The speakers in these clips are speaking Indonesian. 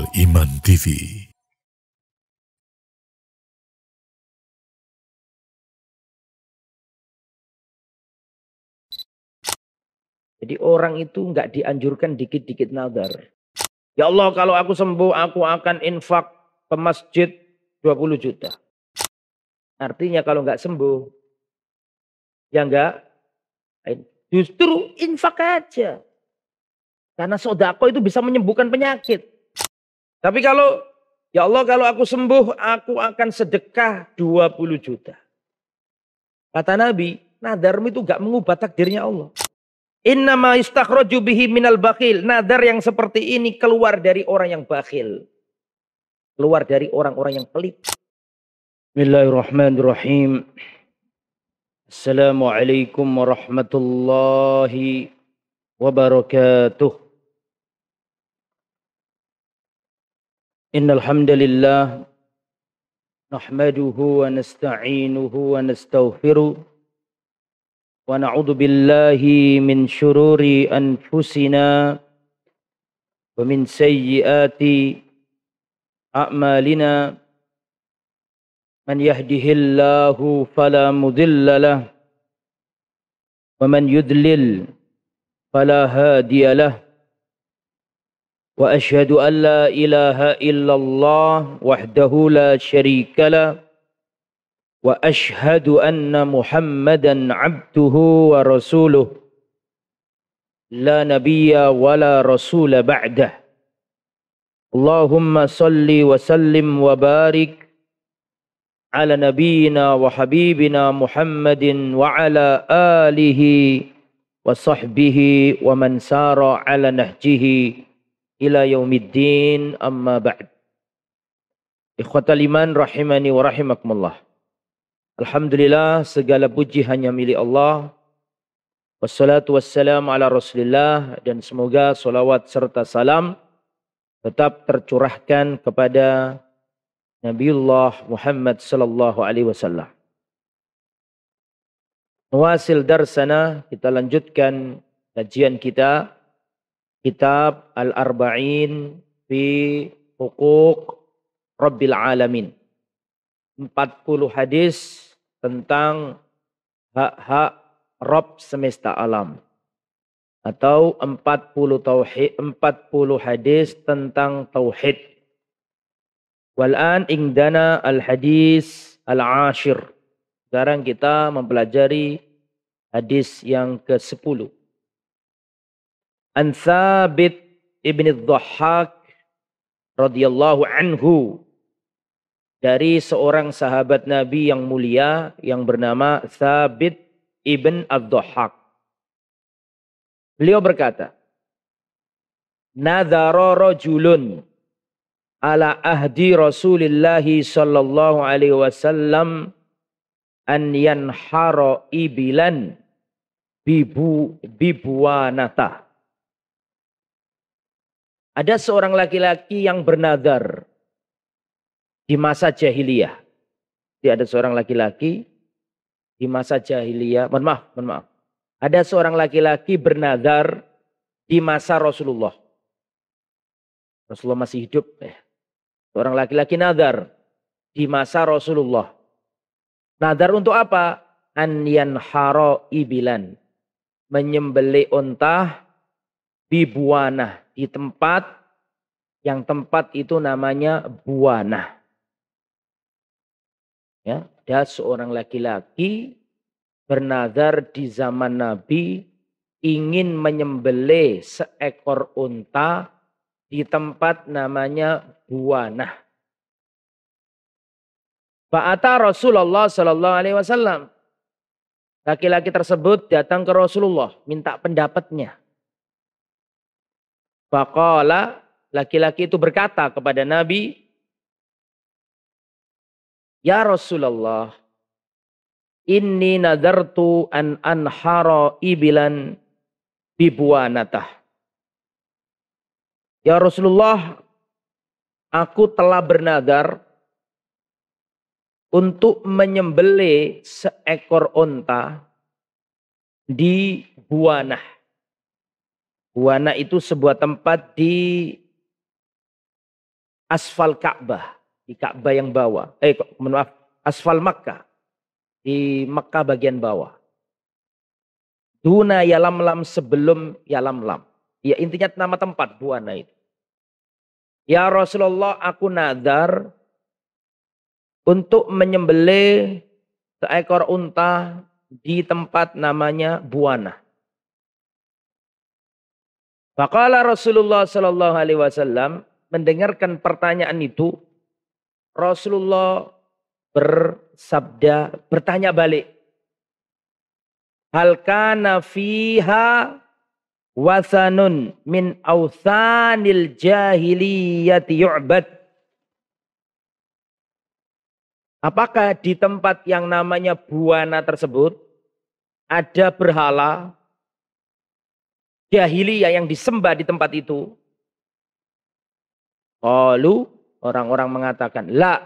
Al-Iman TV. Jadi orang itu nggak dianjurkan dikit-dikit nazar. Ya Allah, kalau aku sembuh, aku akan infak ke masjid 20 juta. Artinya kalau nggak sembuh, ya nggak. Justru infak aja. Karena sodako itu bisa menyembuhkan penyakit. Tapi kalau, ya Allah kalau aku sembuh, aku akan sedekah 20 juta. Kata Nabi, nadarmu itu nggak mengubah takdirnya Allah. Innama istakhraju bihi minal bakhil. Nadar yang seperti ini keluar dari orang yang bakhil. Keluar dari orang-orang yang pelit. Bismillahirrahmanirrahim. Assalamualaikum warahmatullahi wabarakatuh. Innal hamdalillah nahmaduhu wa nasta'inuhu wa nastaghfiruh. Wa na'udzu billahi min syururi anfusina wa min sayyiati a'malina. Man yahdihillahu fala mudilla lahu wa man yudlil fala hadiya lahu. Wa asyhadu an la ilaha illallah wahdahu la syarika lahu. Wa ashhadu anna Muhammadan abduhu wa rasuluh. La nabiyya wa la rasula ba'dah. Allahumma salli wa sallim wa barik ala nabiyyina wa habibina Muhammadin wa ala alihi wa sahbihi wa man sara ala nahjihi ila yaumiddin, amma ba'd. Ikhwatal iman rahimani wa rahimakumullah. Alhamdulillah, segala puji hanya milik Allah. Wassalatu wassalamu ala Rasulillah, dan semoga salawat serta salam tetap tercurahkan kepada Nabiullah Muhammad sallallahu alaihi wasallam. Nuwasil darsana, kita lanjutkan kajian kita kitab Al-Arba'in fi Huquq Rabbil Alamin. 40 hadis tentang hak-hak Rabb semesta alam, atau 40 hadis tentang tauhid. Wal'an indana al-hadis al-ashir. Sekarang kita mempelajari hadis yang ke-10. An Thabit ibn Dhahhak radhiyallahu anhu, dari seorang sahabat Nabi yang mulia yang bernama Thabit ibn Ad-Dhahhak. Beliau berkata, nadhara rajulun ala ahdi Rasulillah sallallahu alaihi wasallam an yanhara ibilan bibuwanata. Ada seorang laki-laki yang bernadar di masa jahiliyah. Jadi ada seorang laki-laki di masa jahiliyah. Mohon maaf. Ada seorang laki-laki bernadar di masa Rasulullah. Rasulullah masih hidup. Seorang laki-laki nadar di masa Rasulullah. Nadar untuk apa? An yanhara ibilan. Menyembelih unta bibuanah, di tempat yang tempat itu namanya buanah. Ya, ada seorang laki-laki bernazar di zaman Nabi ingin menyembelih seekor unta di tempat namanya buanah. Fa'ata Rasulullah sallallahu alaihi wasallam. Laki-laki tersebut datang ke Rasulullah minta pendapatnya. Faqala, laki-laki itu berkata kepada Nabi, ya Rasulullah, inni nadartu an anhara ibilan bibuanatah. Ya Rasulullah, aku telah bernadar untuk menyembelih seekor unta di Buanah. Buanah itu sebuah tempat di asfal Ka'bah, di Ka'bah yang bawah. Maaf, asfal Makkah, di Makkah bagian bawah. Duna Yalamlam, sebelum Yalamlam. Ya intinya nama tempat Buana itu. Ya Rasulullah, aku nazar untuk menyembelih seekor unta di tempat namanya Buana. Faqala Rasulullah sallallahu alaihi wasallam, mendengarkan pertanyaan itu, Rasulullah bersabda, bertanya balik. Hal kana fiha wasanun min awthanil jahiliyati yu'bad. Apakah di tempat yang namanya Buana tersebut ada berhala jahiliyah yang disembah di tempat itu? Qalu, orang-orang mengatakan, la,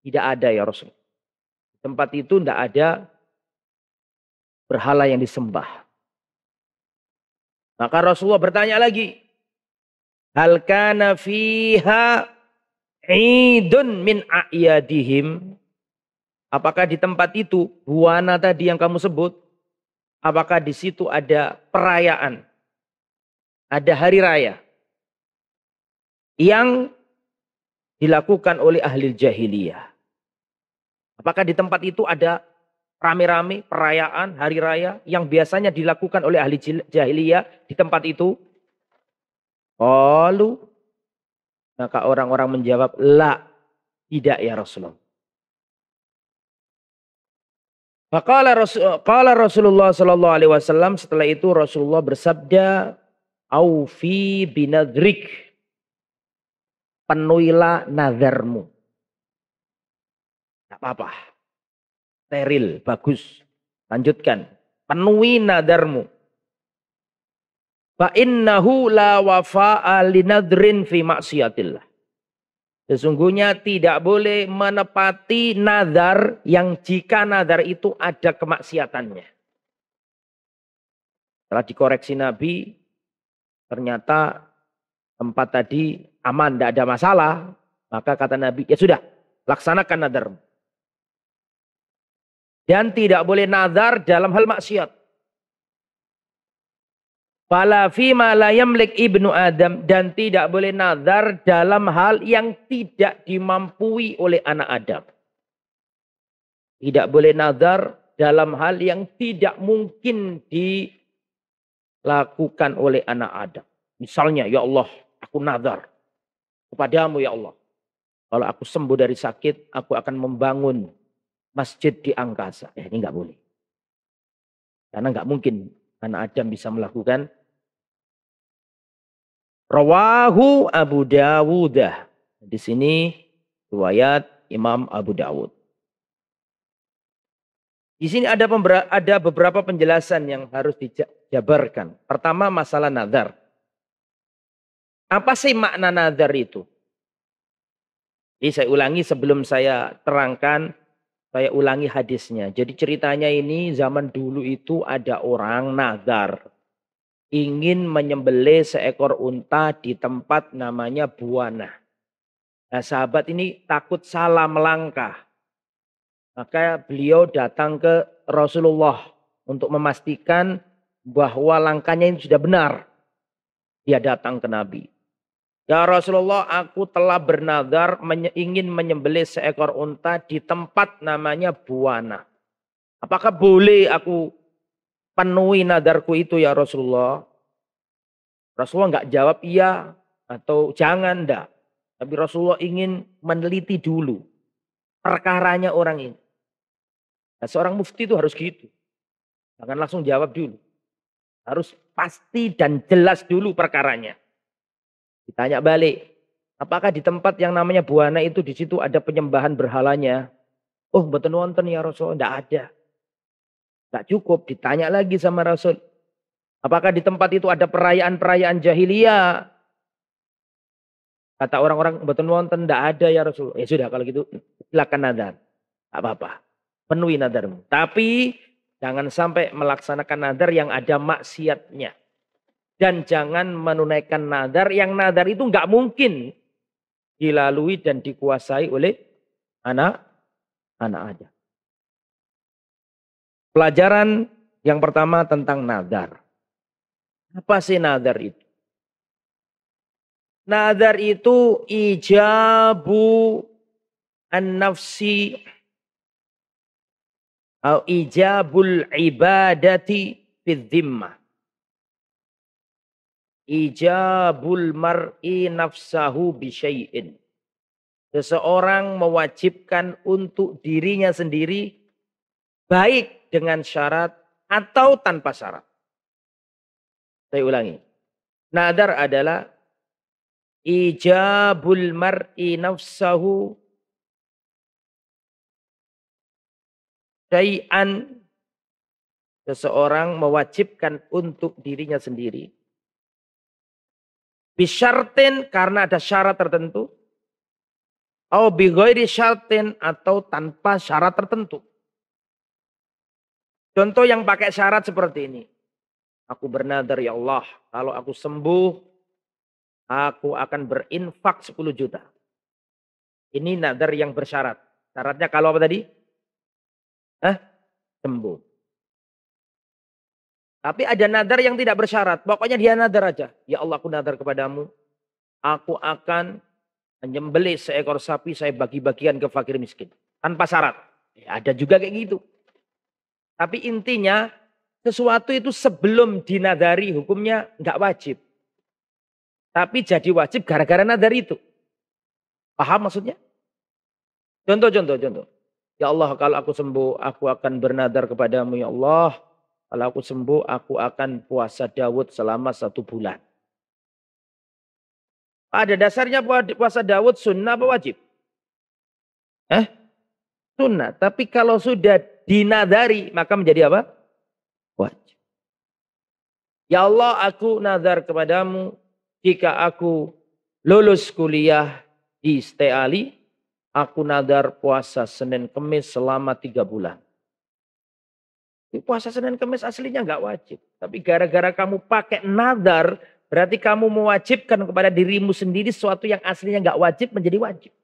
tidak ada ya Rasul. Di tempat itu tidak ada berhala yang disembah. Maka Rasulullah bertanya lagi, hal kana fiha idun min a'yadihim? Apakah di tempat itu, Buana tadi yang kamu sebut, apakah di situ ada perayaan, ada hari raya yang dilakukan oleh ahli jahiliyah? Apakah di tempat itu ada rame-rame perayaan hari raya yang biasanya dilakukan oleh ahli jahiliyah di tempat itu? Qalu, maka orang-orang menjawab, la, tidak ya Rasulullah. Qala Rasulullah sallallahu alaihi wasallam, setelah itu Rasulullah bersabda, aufi binadrik, penuhilah nazarmu. Tidak apa-apa, steril, bagus. Lanjutkan, penuhi nadarmu. Fa innahu la wafa'a linadrin fi maksiatillah. Sesungguhnya tidak boleh menepati nazar yang jika nazar itu ada kemaksiatannya. Setelah dikoreksi Nabi, ternyata tempat tadi aman, tidak ada masalah. Maka kata Nabi, ya sudah, laksanakan nazarmu. Dan tidak boleh nazar dalam hal maksiat. Fala fima la yamlik ibnu Adam, dan tidak boleh nazar dalam hal yang tidak dimampui oleh anak Adam. Tidak boleh nazar dalam hal yang tidak mungkin dilakukan oleh anak Adam. Misalnya, ya Allah, aku nazar kepadamu ya Allah. Kalau aku sembuh dari sakit, aku akan membangun masjid di angkasa. Ini nggak boleh. Karena nggak mungkin anak Adam bisa melakukan. Rawahu Abu Dawud. Di sini riwayat Imam Abu Dawud. Di sini ada beberapa penjelasan yang harus dijabarkan. Pertama, masalah nazar. Apa sih makna nazar itu? Jadi saya ulangi sebelum saya terangkan, saya ulangi hadisnya. Jadi ceritanya ini zaman dulu itu ada orang nazar. Ingin menyembelih seekor unta di tempat namanya Buana. Nah, sahabat ini takut salah melangkah. Maka beliau datang ke Rasulullah untuk memastikan bahwa langkahnya ini sudah benar. Dia datang ke Nabi. Ya Rasulullah, aku telah bernazar ingin menyembelih seekor unta di tempat namanya Buana. Apakah boleh aku penuhi nadarku itu ya Rasulullah? Rasulullah nggak jawab iya atau jangan, enggak. Tapi Rasulullah ingin meneliti dulu perkaranya orang ini. Nah, seorang mufti itu harus gitu. Jangan langsung jawab dulu. Harus pasti dan jelas dulu perkaranya. Ditanya balik, apakah di tempat yang namanya Buana itu di situ ada penyembahan berhalanya? Oh, mboten wonten ya Rasul, enggak ada. Enggak cukup, ditanya lagi sama Rasul. Apakah di tempat itu ada perayaan-perayaan jahiliyah? Kata orang-orang, mboten wonten, enggak ada ya Rasul. Ya sudah, kalau gitu silakan nazar. Enggak apa-apa. Penuhi nadarmu. Tapi jangan sampai melaksanakan nazar yang ada maksiatnya. Dan jangan menunaikan nazar yang nazar itu nggak mungkin dilalui dan dikuasai oleh anak Adam. Pelajaran yang pertama tentang nadar. Apa sih nadar itu? Nadar itu ijabu an-nafsi atau ijabul ibadati fid dhimmah. Ijabul mar'i nafsahu bisyai'in. Seseorang mewajibkan untuk dirinya sendiri baik dengan syarat atau tanpa syarat. Saya ulangi. Nadar adalah ijabul mar'i nafsahu syai'an. Seseorang mewajibkan untuk dirinya sendiri. Bisyartin karena ada syarat tertentu. Au bighairi syartin atau tanpa syarat tertentu. Contoh yang pakai syarat seperti ini. Aku bernadar, ya Allah, kalau aku sembuh, aku akan berinfak 10 juta. Ini nadar yang bersyarat. Syaratnya kalau apa tadi? Sembuh. Tapi ada nadar yang tidak bersyarat. Pokoknya dia nadar aja. Ya Allah, aku nadar kepadamu. Aku akan menyembelih seekor sapi, saya bagi-bagian ke fakir miskin. Tanpa syarat. Ya, ada juga kayak gitu. Tapi intinya, sesuatu itu sebelum dinadari hukumnya nggak wajib. Tapi jadi wajib gara-gara nadar itu. Paham maksudnya? Contoh. Ya Allah, kalau aku sembuh, aku akan bernadar kepadamu, ya Allah. Kalau aku sembuh, aku akan puasa Daud selama 1 bulan. Pada dasarnya puasa Daud sunnah apa wajib? Sunnah. Tapi kalau sudah dinadari, maka menjadi apa? Wajib. Ya Allah, aku nadar kepadamu, jika aku lulus kuliah di STALI, aku nadar puasa Senin Kemis selama 3 bulan. Puasa Senin Kemis aslinya nggak wajib. Tapi gara-gara kamu pakai nadar, berarti kamu mewajibkan kepada dirimu sendiri sesuatu yang aslinya nggak wajib menjadi wajib.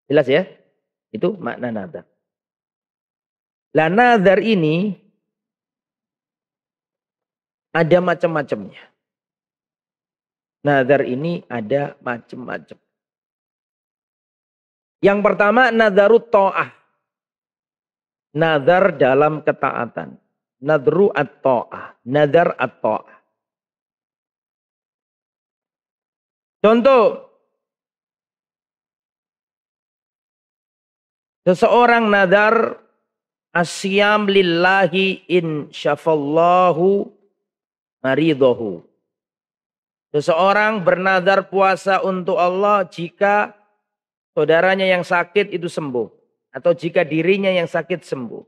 Jelas ya? Itu makna nadar. Lah nadar ini ada macam-macamnya. Nadar ini ada macam-macam. Yang pertama nadarut ta'ah. Nadar dalam ketaatan. Nadru at-ta'ah. Nadar at-ta'ah. Contoh. Seseorang nadar asyam lillahi in syafallahu maridahu. Seseorang bernadar puasa untuk Allah jika saudaranya yang sakit itu sembuh. Atau jika dirinya yang sakit sembuh.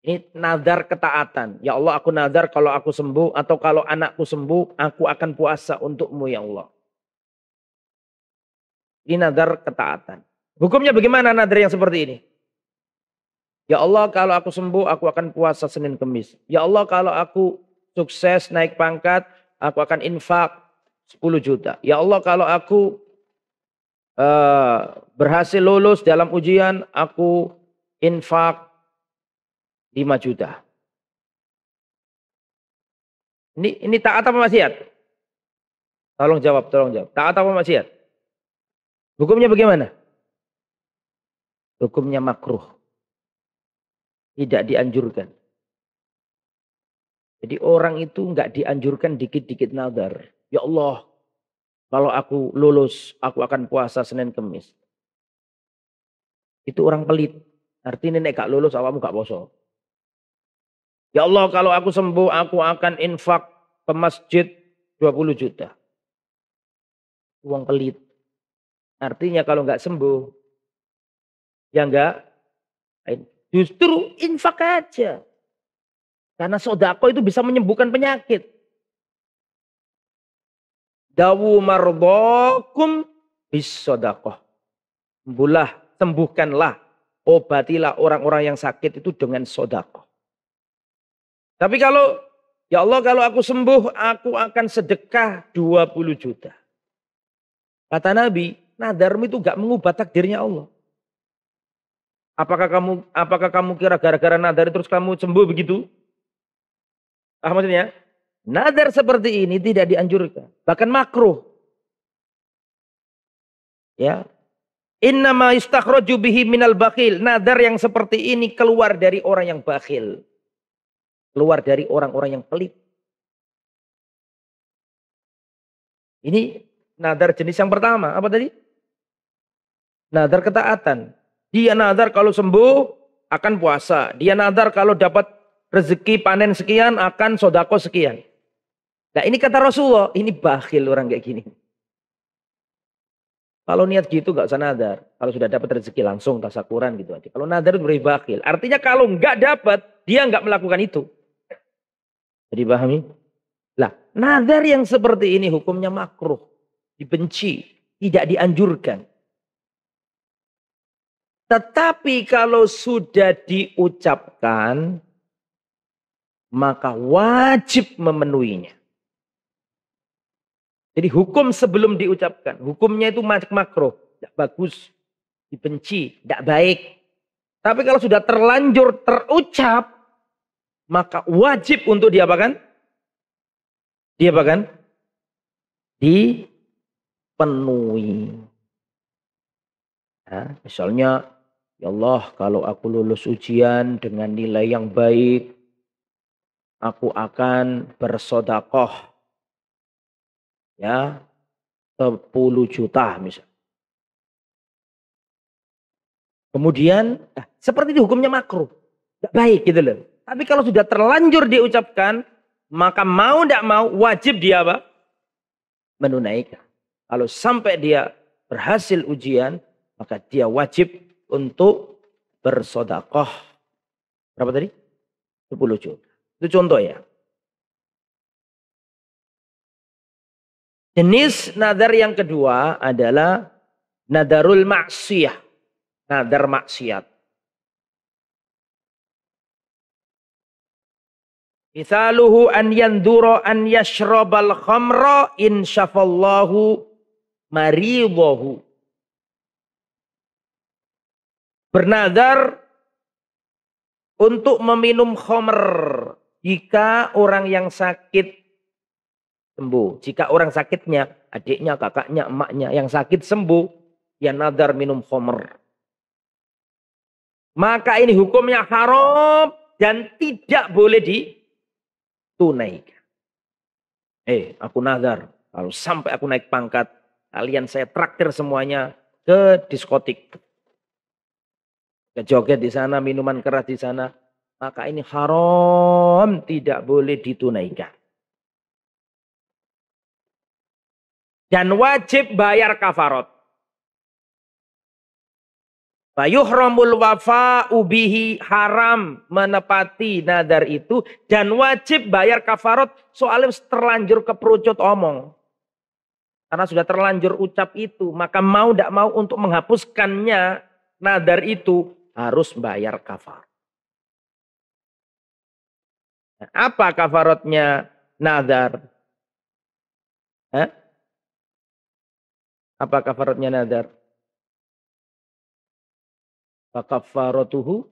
Ini nadar ketaatan. Ya Allah, aku nadar kalau aku sembuh atau kalau anakku sembuh, aku akan puasa untukmu ya Allah. Ini nadar ketaatan. Hukumnya bagaimana nadar yang seperti ini? Ya Allah, kalau aku sembuh, aku akan puasa Senin Kemis. Ya Allah, kalau aku sukses naik pangkat, aku akan infak 10 juta. Ya Allah, kalau aku berhasil lulus dalam ujian, aku infak 5 juta. Ini taat apa maksiat? Tolong jawab. Taat apa maksiat? Hukumnya bagaimana? Hukumnya makruh. Tidak dianjurkan. Jadi orang itu nggak dianjurkan dikit-dikit nadar. Ya Allah, kalau aku lulus, aku akan puasa Senin Kemis. Itu orang pelit. Artinya nek gak lulus, awakmu gak poso. Ya Allah, kalau aku sembuh, aku akan infak ke masjid 20 juta. Uang pelit. Artinya kalau nggak sembuh, ya enggak. Justru infak aja. Karena sodako itu bisa menyembuhkan penyakit. Dawu mardokum bis sodakoh. Sembuhkanlah, obatilah orang-orang yang sakit itu dengan sodakoh. Tapi kalau, ya Allah kalau aku sembuh, aku akan sedekah 20 juta. Kata Nabi, nadarmu itu gak mengubah takdirnya Allah. Apakah kamu kira gara-gara nadar terus kamu sembuh begitu? Maksudnya? Nadar seperti ini tidak dianjurkan. Bahkan makruh. Ya. Innama istakhraju bihi minal bakhil. Nadar yang seperti ini keluar dari orang yang bakhil. Keluar dari orang-orang yang pelit. Ini nadar jenis yang pertama. Apa tadi? Nadar ketaatan. Dia nadar kalau sembuh akan puasa. Dia nadar kalau dapat rezeki panen sekian akan sodako sekian. Nah ini kata Rasulullah. Ini bakhil orang kayak gini. Kalau niat gitu gak usah nadar. Kalau sudah dapat rezeki langsung tasakuran gitu aja. Kalau nadar itu berarti bakhil. Artinya kalau nggak dapat, dia nggak melakukan itu. Jadi pahami? Lah, nadar yang seperti ini hukumnya makruh. Dibenci. Tidak dianjurkan. Tetapi kalau sudah diucapkan, maka wajib memenuhinya. Jadi hukum sebelum diucapkan. Hukumnya itu makruh. Tidak bagus. Dibenci. Tidak baik. Tapi kalau sudah terlanjur terucap. Maka wajib untuk diapakan? Diapakan? Dipenuhi. Nah, misalnya. Ya Allah, kalau aku lulus ujian dengan nilai yang baik. Aku akan bersodakoh. Ya, 10 juta misalnya. Kemudian, seperti itu hukumnya makruh. Tidak baik gitu loh. Tapi kalau sudah terlanjur diucapkan, maka mau tidak mau wajib dia apa? Menunaikan. Kalau sampai dia berhasil ujian, maka dia wajib untuk bersodakoh. Berapa tadi? 10 juta. Itu contoh ya. Jenis nadar yang kedua adalah nadarul maksiyah. Nadar maksiat. Mithaluhu an yanduro an yashrabal khamra in syafallahu maridahu. Bernadar untuk meminum khamr jika orang yang sakit sembuh. Jika orang sakitnya, adiknya, kakaknya, emaknya yang sakit sembuh, dia nadar minum khamr. Maka ini hukumnya haram dan tidak boleh ditunaikan. Aku nadar. Kalau sampai aku naik pangkat, kalian saya traktir semuanya ke diskotik. Ke joget di sana, minuman keras di sana. Maka ini haram, tidak boleh ditunaikan. Dan wajib bayar kafarat. Fayuhramul wafa'u bihi, haram menepati nadar itu. Dan wajib bayar kafarat soalnya terlanjur keperucut omong. Karena sudah terlanjur ucap itu. Maka mau tidak mau untuk menghapuskannya nadar itu harus bayar kafarat. Nah, apa kafaratnya nadar? Apa kafaratnya nadar? Fakafaratuhu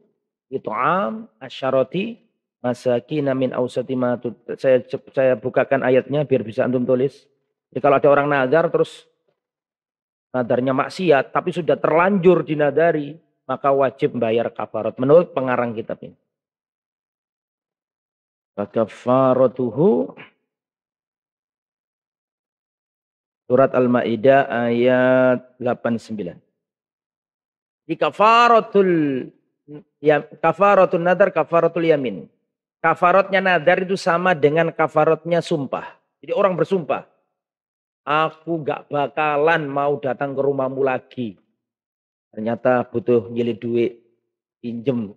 it'am asyarati masakin min ausati ma. Saya bukakan ayatnya biar bisa antum tulis. Jadi kalau ada orang nadar terus nadarnya maksiat tapi sudah terlanjur dinadari, maka wajib bayar kafarat menurut pengarang kitab ini. Fakafaratuhu surat Al-Maidah ayat 89. Di kafaratul nadar, kafaratul yamin. Kafaratnya nadar itu sama dengan kafaratnya sumpah. Jadi orang bersumpah, aku gak bakalan mau datang ke rumahmu lagi. Ternyata butuh nyilih duit, pinjem,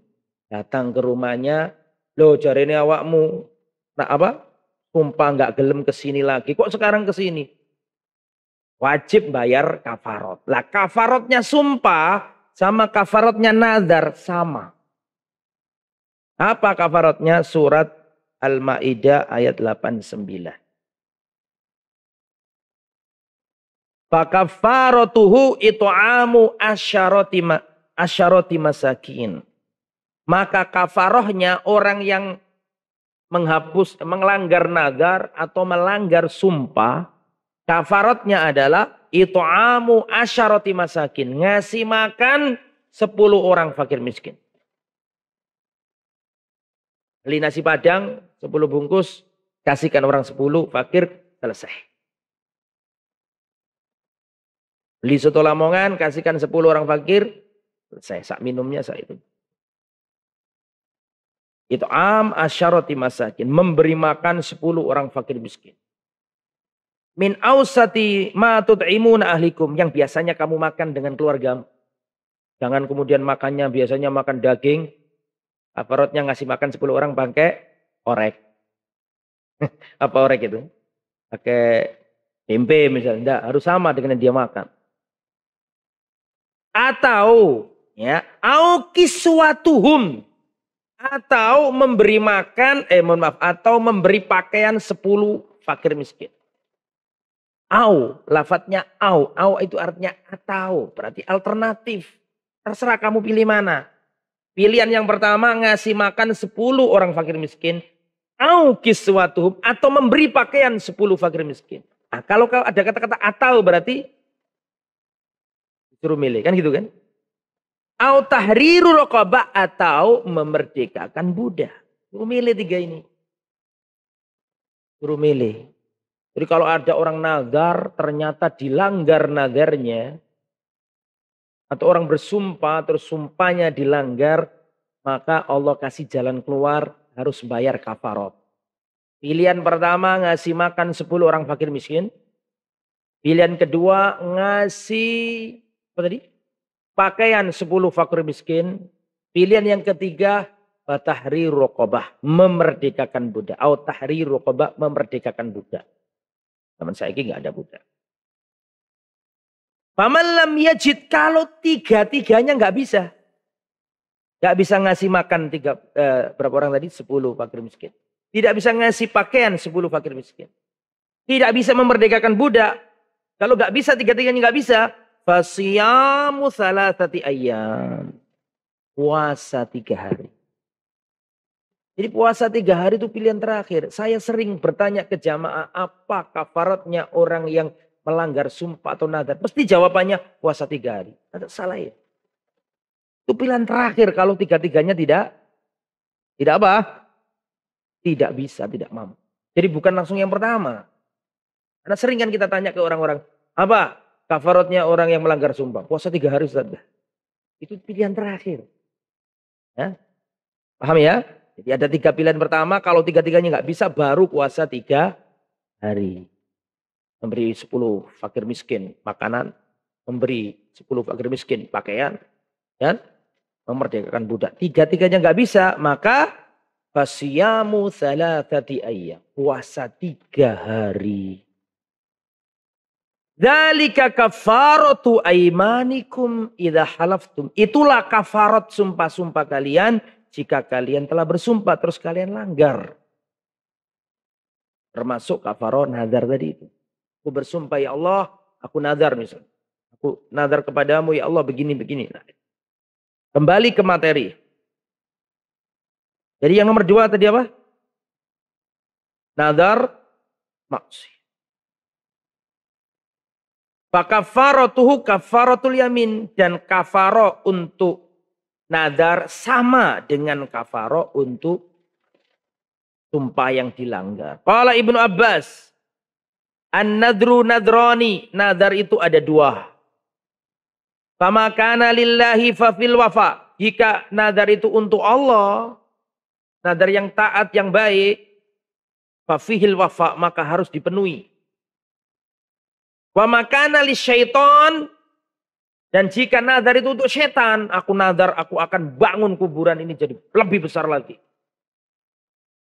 datang ke rumahnya, loh jarene awakmu, nah apa? Sumpah gak gelem kesini lagi. Kok sekarang kesini? Wajib bayar kafarat. Lah kafaratnya sumpah sama kafaratnya nadar sama. Apa kafaratnya? Surat Al-Maidah ayat 89. Fakafaratuhu it'amu asyarati masakin. Maka kafarohnya orang yang melanggar nazar atau melanggar sumpah, kafaratnya adalah it'amu asyarati masakin, ngasih makan 10 orang fakir miskin. Beli nasi padang 10 bungkus, kasihkan orang 10 fakir, selesai. Beli soto Lamongan, kasihkan 10 orang fakir, selesai. Sak minumnya sak itu. It'am asyarati masakin, memberi makan 10 orang fakir miskin. Min ausati ma tut'imuna ahlikum, yang biasanya kamu makan dengan keluargamu. Jangan kemudian makannya biasanya makan daging, aparatnya ngasih makan 10 orang pakai orek. Apa orek itu? Pakai tempe misalnya, enggak, harus sama dengan yang dia makan. Atau ya, au kiswatuhum, atau memberi makan, atau memberi pakaian 10 fakir miskin. Au, lafadznya au itu artinya atau, berarti alternatif. Terserah kamu pilih mana. Pilihan yang pertama ngasih makan 10 orang fakir miskin. Au kiswatuhum, atau memberi pakaian 10 fakir miskin. Nah, kalau ada kata-kata atau berarti disuruh milih, kan gitu kan? Au tahriru raqabah, atau memerdekakan budak. Suruh milih 3 ini. Suruh milih. Jadi kalau ada orang nazar ternyata dilanggar nazarnya, atau orang bersumpah terus sumpahnya dilanggar, maka Allah kasih jalan keluar, harus bayar kafarat. Pilihan pertama ngasih makan 10 orang fakir miskin. Pilihan kedua ngasih apa tadi? Pakaian 10 fakir miskin. Pilihan yang ketiga tahriru raqabah, memerdekakan budak. Au tahriru raqabah, memerdekakan budak. Zaman saya ini nggak ada budak. Faman lam yajid, kalau 3-tiganya nggak bisa. Nggak bisa ngasih makan berapa orang tadi? 10 fakir miskin. Tidak bisa ngasih pakaian 10 fakir miskin. Tidak bisa memerdekakan budak. Kalau nggak bisa, 3-tiganya nggak bisa. Fasiyamu salasati ayyam. Puasa 3 hari. Jadi puasa 3 hari itu pilihan terakhir. Saya sering bertanya ke jamaah, apa kafaratnya orang yang melanggar sumpah atau nadar? Pasti jawabannya puasa 3 hari. Ada salah ya? Itu pilihan terakhir kalau 3-tiganya tidak apa? Tidak bisa, tidak mampu. Jadi bukan langsung yang pertama. Karena sering kan kita tanya ke orang-orang, apa kafaratnya orang yang melanggar sumpah? Puasa 3 hari, Ustaz. Itu pilihan terakhir. Ya? Paham ya? Jadi ada 3 pilihan pertama, kalau 3-tiganya nggak bisa, baru puasa 3 hari. Memberi 10 fakir miskin makanan, memberi 10 fakir miskin pakaian, dan memerdekakan budak. 3-tiganya nggak bisa, maka fasiyamu salasati ayyam, puasa 3 hari. Dzalika kafaratu aimanikum idza halaftum. Itulah kafarat sumpah-sumpah kalian jika kalian telah bersumpah terus kalian langgar. Termasuk kafarat nazar tadi itu. Aku bersumpah ya Allah, aku nazar misalnya. Aku nazar kepadamu ya Allah begini-begini. Nah, kembali ke materi. Jadi yang nomor 2 tadi apa? Nazar maksiat. Fakafaratuhu kafaratul yamin, dan kafaro untuk nazar sama dengan kafaro untuk sumpah yang dilanggar. Qala Ibnu Abbas, an-nadru nadrani, nazar itu ada 2. Fama kana lillahi fafil wafa, jika nazar itu untuk Allah, nazar yang taat yang baik, fafihil wafa, maka harus dipenuhi. Wa makana lisyaiton, dan jika nazar itu untuk setan, aku nazar aku akan bangun kuburan ini jadi lebih besar lagi.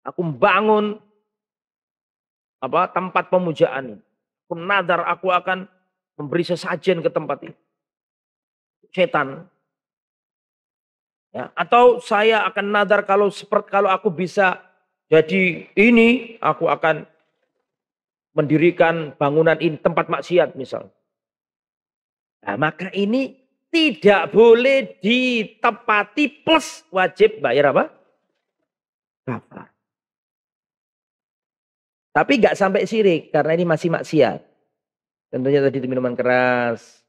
Aku bangun tempat pemujaan ini. Aku nazar aku akan memberi sesajen ke tempat ini. Setan. Ya, atau saya akan nazar kalau aku bisa jadi ini, aku akan mendirikan bangunan ini tempat maksiat misal. Nah, maka ini tidak boleh ditepati plus wajib bayar apa? Kafar. Tapi nggak sampai syirik karena ini masih maksiat. Tentunya tadi itu minuman keras.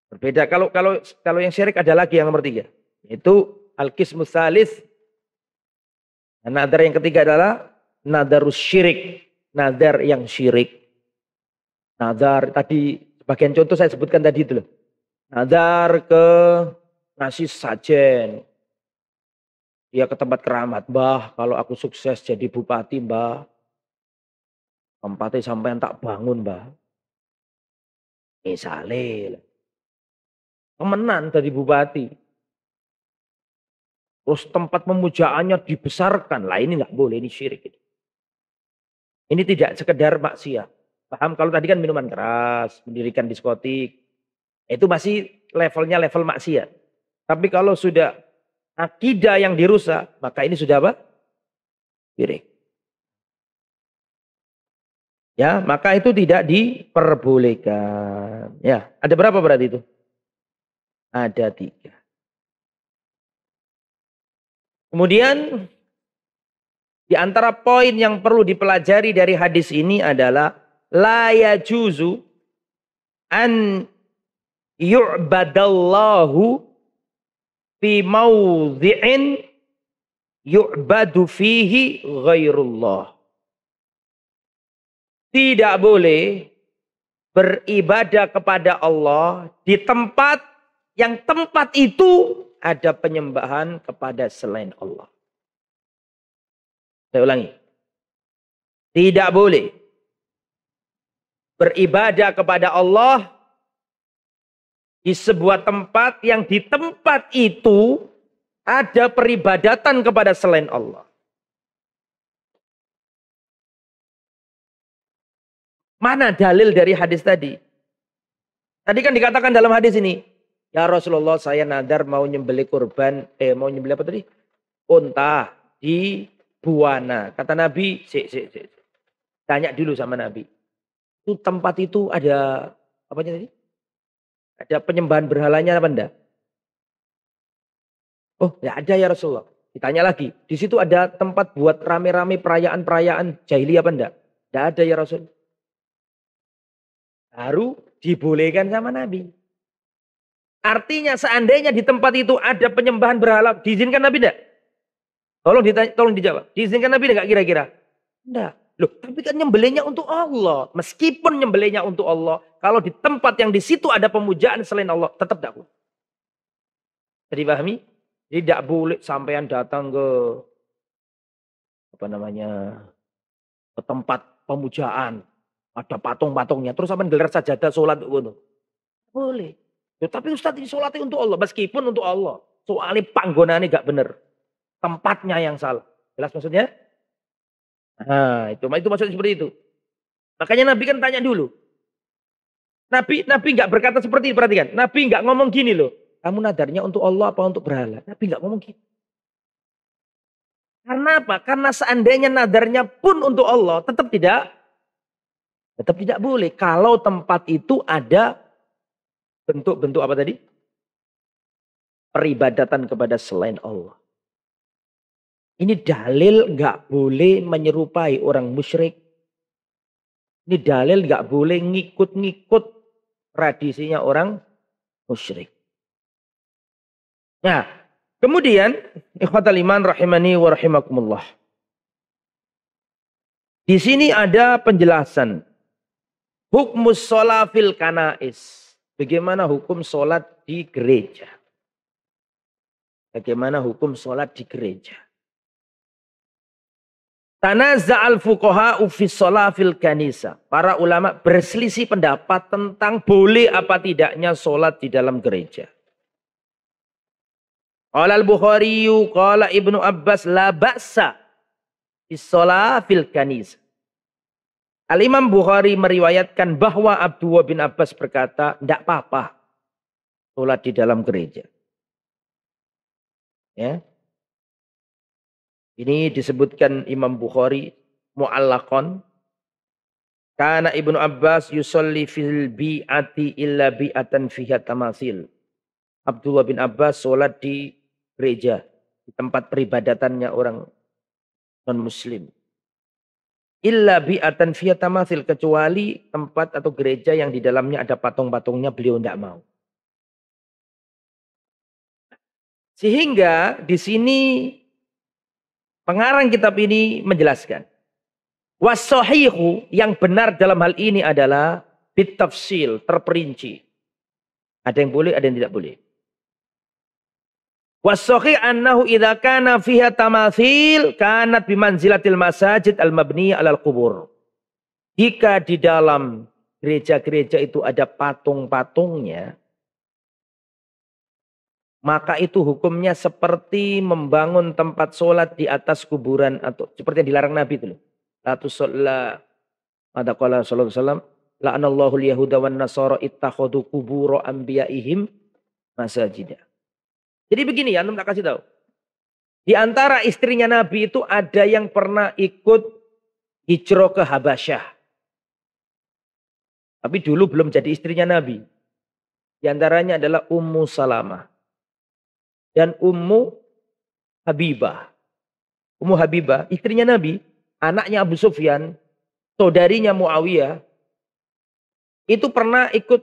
Berbeda kalau yang syirik ada lagi yang nomor 3. Yaitu al-qismus tsalits. Nadar yang ketiga adalah nadarus syirik. Nadar yang syirik. Nadar tadi bagian contoh saya sebutkan tadi itu loh. Nadar ke ngasih sajen. Dia ke tempat keramat. Mbah, kalau aku sukses jadi bupati, mbah. Tempatnya sampai tak bangun, mbah. Misalnya. Temenan dari bupati. Terus tempat pemujaannya dibesarkan. Lah ini nggak boleh, ini syirik. Ini tidak sekedar maksiat. Paham? Kalau tadi kan minuman keras, mendirikan diskotik. Itu masih levelnya level maksiat. Tapi kalau sudah akidah yang dirusak, maka ini sudah apa? Syirik. Ya, maka itu tidak diperbolehkan. Ya, ada berapa berarti itu? Ada 3. Kemudian di antara poin yang perlu dipelajari dari hadis ini adalah la yajuzu an yu'badallahu fi mawdhi'in yu'badu fihi ghairullah. Tidak boleh beribadah kepada Allah di tempat yang tempat itu ada penyembahan kepada selain Allah. Saya ulangi. Tidak boleh beribadah kepada Allah di sebuah tempat yang di tempat itu ada peribadatan kepada selain Allah. Mana dalil dari hadis tadi? Tadi kan dikatakan dalam hadis ini, ya Rasulullah saya nadar mau nyembelih kurban, mau nyembelih apa tadi? Unta di Buana. Kata Nabi, tanya dulu sama Nabi. Itu tempat itu ada apa tadi? Ada penyembahan berhalanya apa enggak? Oh, ya ada ya Rasulullah. Ditanya lagi, di situ ada tempat buat rame-rame perayaan-perayaan jahiliyah apa enggak? Enggak ada ya Rasul. Baru dibolehkan sama Nabi. Artinya seandainya di tempat itu ada penyembahan berhala, diizinkan Nabi enggak? Tolong dijawab. Diizinkan Nabi enggak kira-kira? Enggak. Loh, tapi kan nyembelihnya untuk Allah. Meskipun nyembelihnya untuk Allah, kalau di tempat yang di situ ada pemujaan selain Allah, tetap enggak boleh. Jadi pahami? Jadi tidak boleh sampean datang ke apa namanya? Ke tempat pemujaan. Ada patung-patungnya. Terus sampean gelar sajadah salat ngono. Boleh. Ya, tapi Ustaz ini sholatnya untuk Allah. Meskipun untuk Allah. Soalnya panggonannya gak bener. Tempatnya yang salah. Jelas maksudnya? Nah, itu maksudnya seperti itu. Makanya Nabi kan tanya dulu. Nabi nggak berkata seperti itu, perhatikan. Nabi nggak ngomong gini loh. Kamu nadarnya untuk Allah apa untuk berhala? Nabi nggak ngomong gini. Karena apa? Karena seandainya nadarnya pun untuk Allah, tetap tidak boleh. Kalau tempat itu ada bentuk-bentuk apa tadi? Peribadatan kepada selain Allah. Ini dalil nggak boleh menyerupai orang musyrik. Ini dalil nggak boleh ngikut-ngikut tradisinya orang musyrik. Nah, kemudian ikhwatal iman rahimani wa rahimakumullah. Di sini ada penjelasan hukmus sholat fil kanais. Bagaimana hukum sholat di gereja? Bagaimana hukum sholat di gereja? Tanaza'al fuqaha'u fi sholat fil kanisa. Para ulama berselisih pendapat tentang boleh apa tidaknya sholat di dalam gereja. Qala al-Bukhari, qala Ibnu Abbas la ba'sa fi sholat fil kanisa. Al-Imam Bukhari meriwayatkan bahwa Abdullah bin Abbas berkata, tidak apa-apa sholat di dalam gereja. Ya. Ini disebutkan Imam Bukhari mu'allaqan. Kana Ibnu Abbas yusolli fil bi'ati illa bi'atan fiha tamasil. Abdullah bin Abbas sholat di gereja, di tempat peribadatannya orang non-muslim. Illa bi'atan fiha tamasil, kecuali tempat atau gereja yang di dalamnya ada patung-patungnya, beliau tidak mau. Sehingga di sini pengarang kitab ini menjelaskan, was-sahihu, yang benar dalam hal ini adalah bitafsil, terperinci. Ada yang boleh, ada yang tidak boleh. Was-sahih annahu idza kana fiha tamathil kanat bimanzilatil masajid al-mabniyah 'alal qubur. Jika di dalam gereja-gereja itu ada patung-patungnya, maka itu hukumnya seperti membangun tempat sholat di atas kuburan, atau seperti yang dilarang Nabi itu loh. La tusalla, ada qala sallallahu alaihi wasallam, la'anallahu al-yahuda wan nasara ittakhadhu qubur anbiya'ihim masajidah. Jadi begini ya, antum tak kasih tahu. Di antara istrinya Nabi itu ada yang pernah ikut hijrah ke Habasyah. Tapi dulu belum jadi istrinya Nabi. Di antaranya adalah Ummu Salamah dan Ummu Habibah. Ummu Habibah, istrinya Nabi, anaknya Abu Sufyan, saudarinya Muawiyah, itu pernah ikut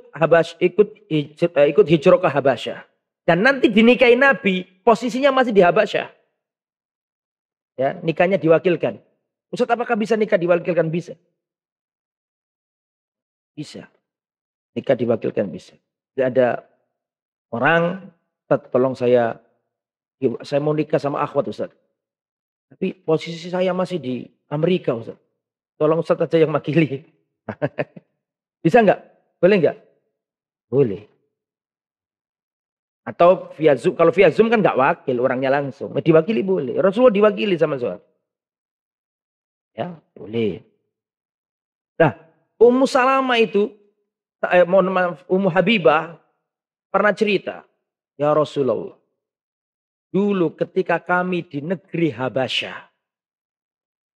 hijrah ke Habasyah. Dan nanti dinikahi Nabi, posisinya masih di Habasyah. Ya, nikahnya diwakilkan. Ustaz, apakah bisa nikah diwakilkan? Bisa. Bisa. Nikah diwakilkan bisa. Jadi ada orang, Ustaz, tolong saya mau nikah sama akhwat Ustaz. Tapi posisi saya masih di Amerika Ustaz. Tolong Ustaz aja yang makili. Bisa nggak? Boleh nggak? Boleh. Atau via Zoom. Kalau via Zoom kan nggak wakil, orangnya langsung. Diwakili boleh. Rasulullah diwakili sama sahabat. Ya, boleh. Nah, Ummu Salamah itu, mohon maaf, Ummu Habibah pernah cerita, ya Rasulullah, dulu ketika kami di negeri Habasyah.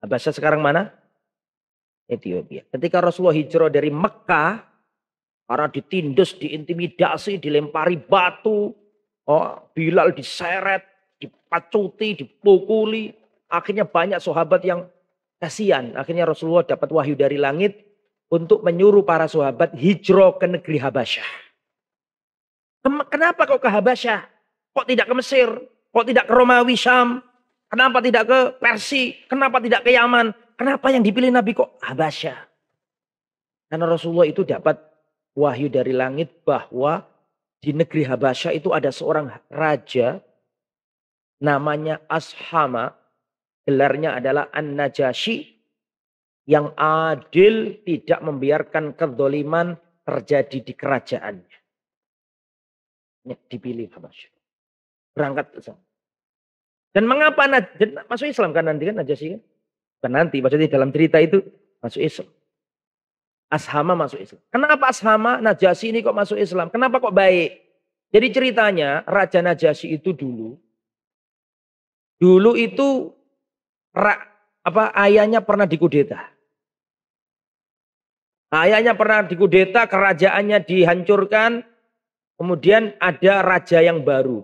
Habasyah sekarang mana? Ethiopia. Ketika Rasulullah hijrah dari Mekah, karena ditindas, diintimidasi, dilempari batu, Bilal diseret, dipacuti, dipukuli. Akhirnya banyak sahabat yang kasihan. Akhirnya Rasulullah dapat wahyu dari langit untuk menyuruh para sahabat hijrah ke negeri Habasyah. Kenapa kok ke Habasyah? Kok tidak ke Mesir? Kok tidak ke Romawi Syam? Kenapa tidak ke Persia? Kenapa tidak ke Yaman? Kenapa yang dipilih Nabi kok Habasyah? Karena Rasulullah itu dapat wahyu dari langit bahwa di negeri Habasyah itu ada seorang raja namanya Ashama. Gelarnya adalah An-Najasyi, yang adil, tidak membiarkan kezaliman terjadi di kerajaannya. Dipilih Habasyah. Berangkat ke sana. Dan mengapa masuk Islam kan nanti kan Najasyi kan? Bukan nanti, maksudnya dalam cerita itu masuk Islam. Ashama masuk Islam. Kenapa Ashama Najasyi ini kok masuk Islam? Kenapa kok baik? Jadi ceritanya Raja Najasyi itu dulu itu ayahnya pernah dikudeta. Ayahnya pernah dikudeta, kerajaannya dihancurkan, kemudian ada raja yang baru.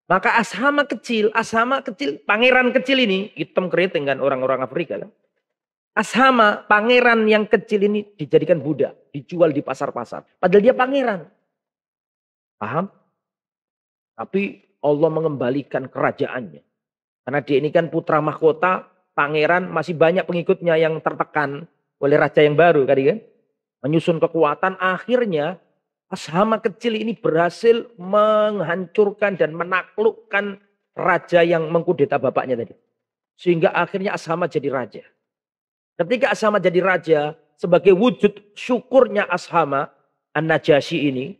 Maka Ashama kecil, pangeran kecil ini, hitam keriting kan orang-orang Afrika kan. Ashama, pangeran yang kecil ini dijadikan budak, dijual di pasar-pasar. Padahal dia pangeran. Paham? Tapi Allah mengembalikan kerajaannya. Karena dia ini kan putra mahkota, pangeran, masih banyak pengikutnya yang tertekan oleh raja yang baru kan. Menyusun kekuatan, akhirnya Ashama kecil ini berhasil menghancurkan dan menaklukkan raja yang mengkudeta bapaknya tadi. Sehingga akhirnya Ashama jadi raja. Ketika Ashama jadi raja, sebagai wujud syukurnya Ashama, An-Najasyi ini,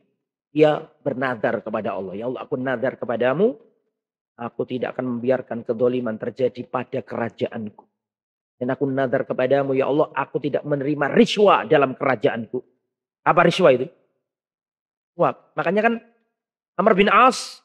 dia bernadar kepada Allah. Ya Allah, aku nadar kepadamu, aku tidak akan membiarkan kedzaliman terjadi pada kerajaanku. Dan aku nadar kepadamu, ya Allah, aku tidak menerima riswa dalam kerajaanku. Apa riswa itu? Wah, makanya kan Amr bin As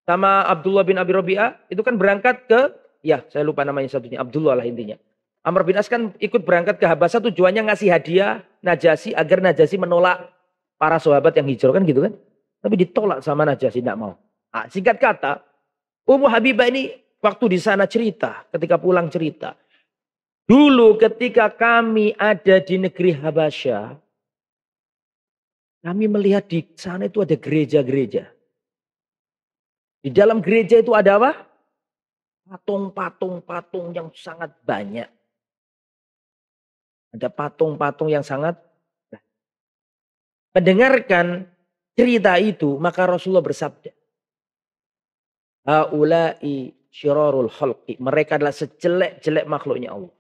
sama Abdullah bin Abi Rabi'ah itu kan berangkat ke, ya saya lupa namanya satunya, Abdullah lah intinya. Amr bin As kan ikut berangkat ke Habasah tujuannya ngasih hadiah Najasyi agar Najasyi menolak para sahabat yang hijrah kan gitu kan. Tapi ditolak sama Najasyi, tidak mau. Nah, singkat kata, Ummu Habibah ini waktu di sana cerita, ketika pulang cerita. Dulu ketika kami ada di negeri Habasyah, kami melihat di sana itu ada gereja-gereja. Di dalam gereja itu ada apa? Patung-patung yang sangat banyak. Ada patung-patung yang sangat banyak. Mendengarkan cerita itu, maka Rasulullah bersabda, haula'i syirarul khalqi. Mereka adalah sejelek-jelek makhluknya Allah.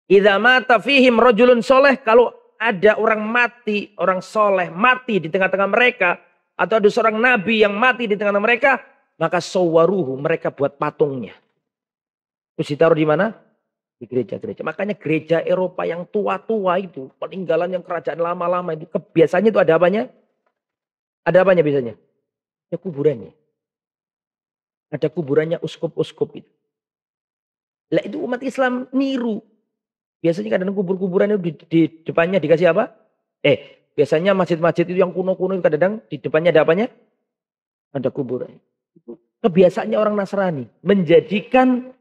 Idza mata fihim rajulun soleh. Kalau ada orang mati, orang soleh mati di tengah-tengah mereka. Atau ada seorang nabi yang mati di tengah-tengah mereka. Maka sawaruhu, mereka buat patungnya. Terus ditaruh di mana? Di gereja-gereja. Makanya gereja Eropa yang tua-tua itu. Peninggalan yang kerajaan lama-lama itu. Biasanya itu ada apanya? Ada apanya biasanya? Ada kuburannya. Ada kuburannya uskup-uskup itu. Lah itu umat Islam niru. Biasanya kadang kubur-kuburan itu di depannya dikasih apa? Biasanya masjid-masjid itu yang kuno-kuno kadang di depannya ada apanya? Ada kuburan. Itu kebiasaannya orang Nasrani. Menjadikan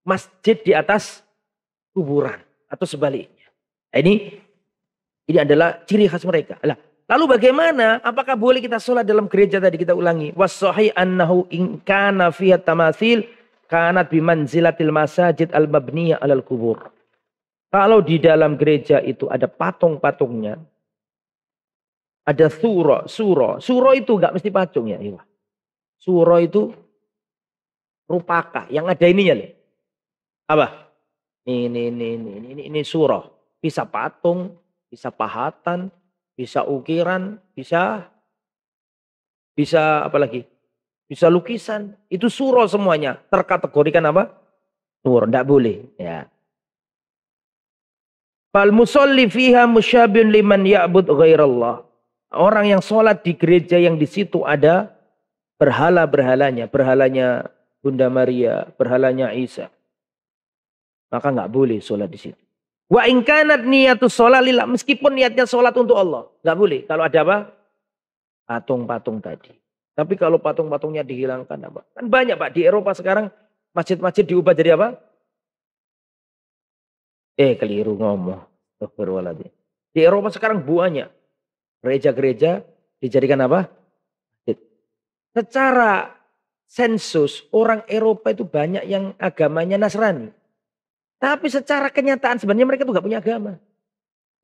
masjid di atas kuburan. Atau sebaliknya. Nah, ini adalah ciri khas mereka. Lalu bagaimana? Apakah boleh kita sholat dalam gereja tadi kita ulangi? Was-sahih annahu in kana fiha tamathil kanat bimanzilatil masajid al-mabniyah alal kubur. Kalau di dalam gereja itu ada patung-patungnya, ada suro itu nggak mesti patung ya. Suro itu rupaka, yang ada ininya loh. Apa? Ini suro. Bisa patung, bisa pahatan, bisa ukiran, bisa apa lagi? Bisa lukisan. Itu suro semuanya. Terkategorikan apa? Suro, enggak boleh, ya. Fal musolli fiha musyabihun liman ya'bud ghairallah. Orang yang sholat di gereja yang di situ ada berhala-berhalanya. Berhalanya Bunda Maria, berhalanya Isa. Maka nggak boleh sholat di situ. Wa in kanat niyatus sholat lillah. Meskipun niatnya sholat untuk Allah. Nggak boleh. Kalau ada apa? Patung-patung tadi. Tapi kalau patung-patungnya dihilangkan apa? Kan banyak Pak. Di Eropa sekarang masjid-masjid diubah jadi apa? Keliru ngomong. Di Eropa sekarang banyak gereja-gereja dijadikan apa? Secara sensus orang Eropa itu banyak yang agamanya Nasrani. Tapi secara kenyataan sebenarnya mereka tuh gak punya agama.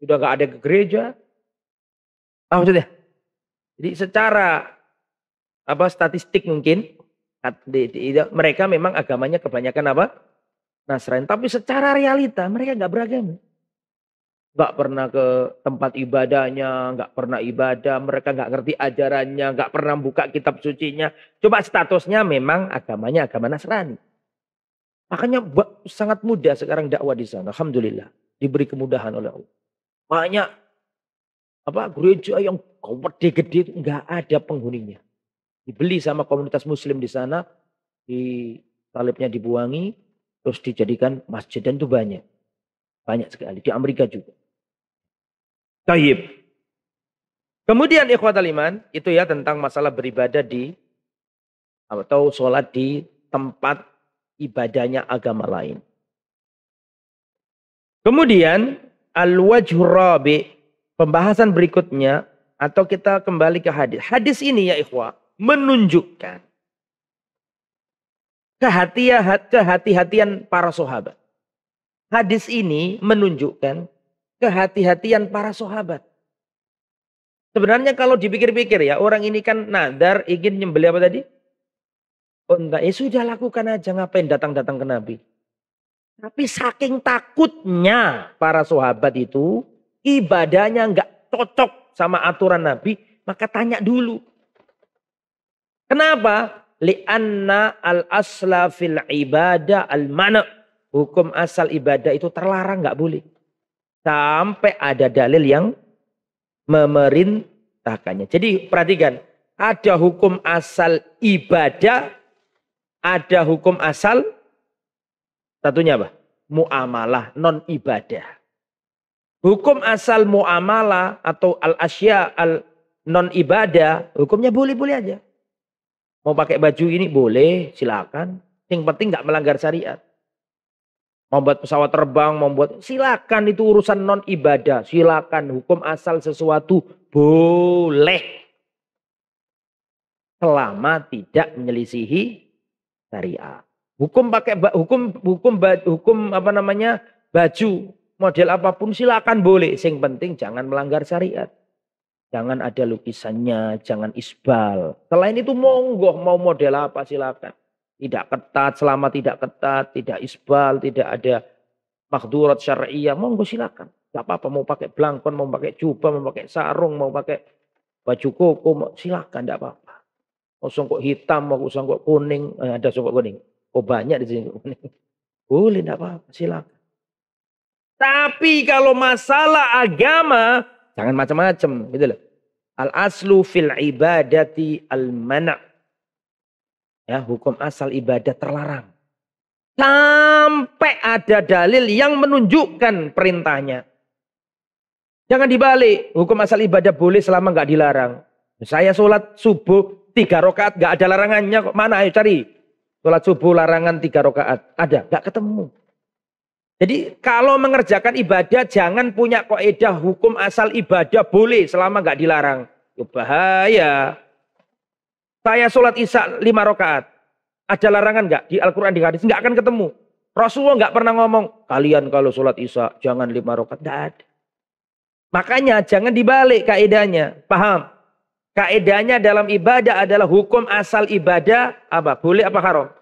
Sudah gak ada gereja. Maksudnya? Jadi secara statistik mungkin mereka memang agamanya kebanyakan apa? Nasrani. Tapi secara realita mereka gak beragama. Gak pernah ke tempat ibadahnya, gak pernah ibadah, mereka gak ngerti ajarannya, gak pernah buka kitab sucinya. Coba statusnya memang agamanya agama Nasrani. Makanya sangat mudah sekarang dakwah di sana. Alhamdulillah. Diberi kemudahan oleh Allah. Banyak gereja yang gede-gede itu gak ada penghuninya. Dibeli sama komunitas muslim di sana. Salibnya dibuangi. Terus dijadikan masjid dan itu banyak. Banyak sekali. Di Amerika juga. Tayyib. Kemudian ikhwatal iman. Itu ya tentang masalah beribadah atau sholat di tempat ibadahnya agama lain. Kemudian al-wajhur rabi. Pembahasan berikutnya. Atau kita kembali ke hadis. Hadis ini ya ikhwah. Menunjukkan. Kehati-hatian para sahabat. Hadis ini menunjukkan kehati-hatian para sahabat. Sebenarnya kalau dipikir-pikir ya, orang ini kan nadar ingin nyembelih apa tadi? Unta. Sudah lakukan aja, ngapain datang-datang ke Nabi. Tapi saking takutnya para sahabat itu, ibadahnya nggak cocok sama aturan Nabi, maka tanya dulu. Kenapa? Li'anna al-asla fil ibadah al-mana'. Hukum asal ibadah itu terlarang, nggak boleh. Sampai ada dalil yang memerintahkannya. Jadi perhatikan, ada hukum asal ibadah, ada hukum asal satunya apa? muamalah, non ibadah. Hukum asal muamalah atau al-asya al non ibadah, hukumnya boleh-boleh aja. Mau pakai baju ini boleh, silakan. Yang penting nggak melanggar syariat. Mau buat pesawat terbang, mau buat silakan, itu urusan non ibadah. Silakan, hukum asal sesuatu boleh selama tidak menyelisihi syariat. Hukum pakai hukum apa namanya? Baju model apapun silakan boleh. Yang penting jangan melanggar syariat. Jangan ada lukisannya, jangan isbal. Selain itu monggo mau model apa silakan. Tidak ketat, selama tidak ketat, tidak isbal, tidak ada makhdurat syariah, monggo silakan. Gak apa-apa, mau pakai blangkon, mau pakai jubah, mau pakai sarung, mau pakai baju koko, silakan, tidak apa-apa. Mau songkok hitam, mau songkok kuning, ada songkok kuning. Oh banyak di sini kuning. Boleh, tidak apa-apa, silakan. Tapi kalau masalah agama, jangan macam-macam, gitu loh. Al aslu fil ibadati al mana'. Ya, hukum asal ibadah terlarang. Sampai ada dalil yang menunjukkan perintahnya. Jangan dibalik. Hukum asal ibadah boleh selama nggak dilarang. Saya sholat subuh 3 rakaat nggak ada larangannya kok. Mana ayo cari. Sholat subuh larangan 3 rakaat. Ada, nggak ketemu. Jadi kalau mengerjakan ibadah jangan punya kaidah hukum asal ibadah boleh selama nggak dilarang. Itu bahaya. Saya sholat isya 5 rakaat. Ada larangan nggak di Al-Quran, di hadis? Nggak akan ketemu. Rasulullah nggak pernah ngomong, kalian kalau sholat isya jangan 5 rakaat. Nggak ada. Makanya jangan dibalik kaidahnya. Paham? Kaidahnya dalam ibadah adalah hukum asal ibadah apa? Boleh apa haram?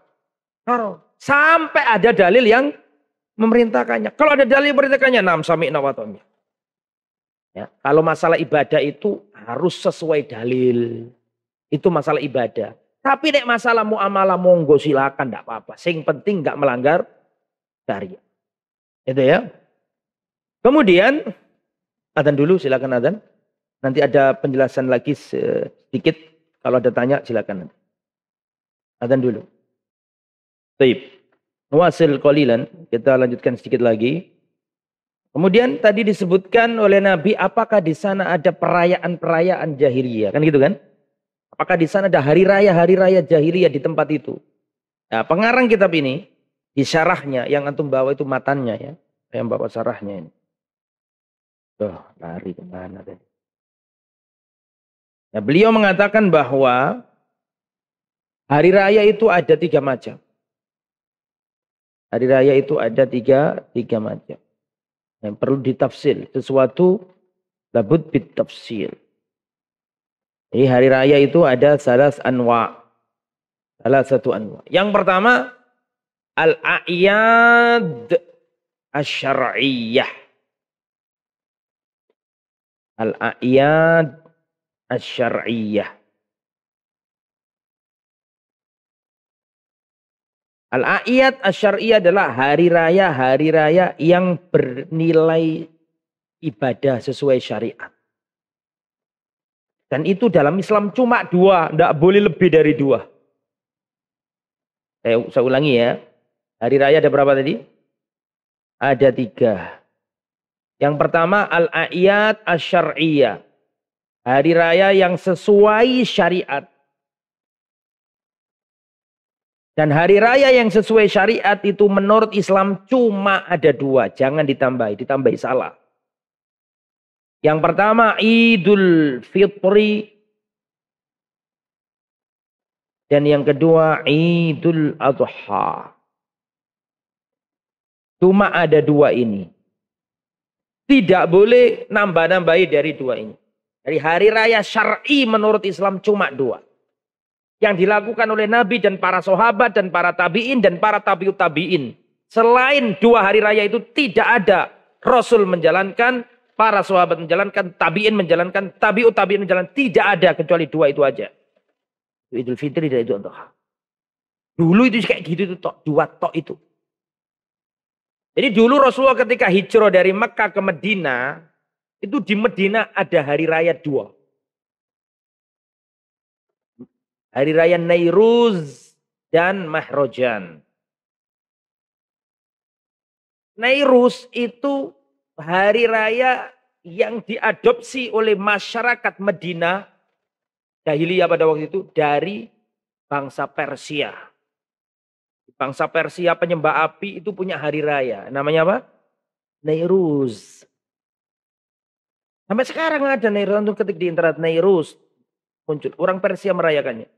Haram. Sampai ada dalil yang memerintahkannya. Kalau ada dalil yang memerintahkannya, nam sami'na wa ta'na. Ya, kalau masalah ibadah itu harus sesuai dalil. Itu masalah ibadah. Tapi nek masalah muamalah monggo silakan, enggak apa-apa. Sing penting enggak melanggar syariat. Itu ya. Kemudian adzan dulu, silakan adzan. Nanti ada penjelasan lagi sedikit. Kalau ada tanya silakan. Adzan dulu. Baik. Nuwasil qalilan, kita lanjutkan sedikit lagi. Kemudian tadi disebutkan oleh Nabi, apakah di sana ada perayaan-perayaan jahiliyah? Kan gitu kan? Apakah di sana ada hari raya jahiliyah di tempat itu? Nah, pengarang kitab ini, di syarahnya, yang antum bawa itu matannya ya. Yang bawa syarahnya ini. Tuh, lari kemana tadi? Nah, beliau mengatakan bahwa hari raya itu ada 3 macam. Hari raya itu ada tiga macam. Yang perlu ditafsir. Sesuatu labud bit tafsir. Jadi hari raya itu ada salah satu anwa. Yang pertama al-a'yad asy-syar'iyyah. Al-a'yad asy-syar'iyyah. Al-a'yad asy-syar'iyyah adalah hari raya yang bernilai ibadah sesuai syariat. Dan itu dalam Islam cuma 2, tidak boleh lebih dari 2. Saya ulangi ya. Hari raya ada berapa tadi? Ada 3. Yang pertama al-a'yad asy-syar'iyyah. Hari raya yang sesuai syariat. Dan hari raya yang sesuai syariat itu menurut Islam cuma ada 2. Jangan ditambahi salah. Yang pertama Idul Fitri. Dan yang kedua Idul Adha. Cuma ada 2 ini. Tidak boleh nambah-nambahi dari 2 ini. Dari hari raya syar'i menurut Islam cuma 2. Yang dilakukan oleh Nabi dan para sahabat dan para tabi'in dan para tabi'ut tabi'in. Selain 2 hari raya itu tidak ada Rasul menjalankan, para sahabat menjalankan, tabi'in menjalankan, tabi'ut tabi'in menjalankan. Tidak ada kecuali 2 itu aja. Idul Fitri dan Idul Adha. Dulu itu kayak gitu itu tok, 2 tok itu. Jadi dulu Rasulullah ketika hijrah dari Mekah ke Medina, itu di Medina ada hari raya 2. Hari raya Nairuz dan Mahrojan. Nairus itu hari raya yang diadopsi oleh masyarakat Medina jahiliyah pada waktu itu dari bangsa Persia. Bangsa Persia penyembah api itu punya hari raya. Namanya apa? Nairuz. Sampai sekarang ada Nairuz. Untuk ketik di internet Nairuz muncul. Orang Persia merayakannya.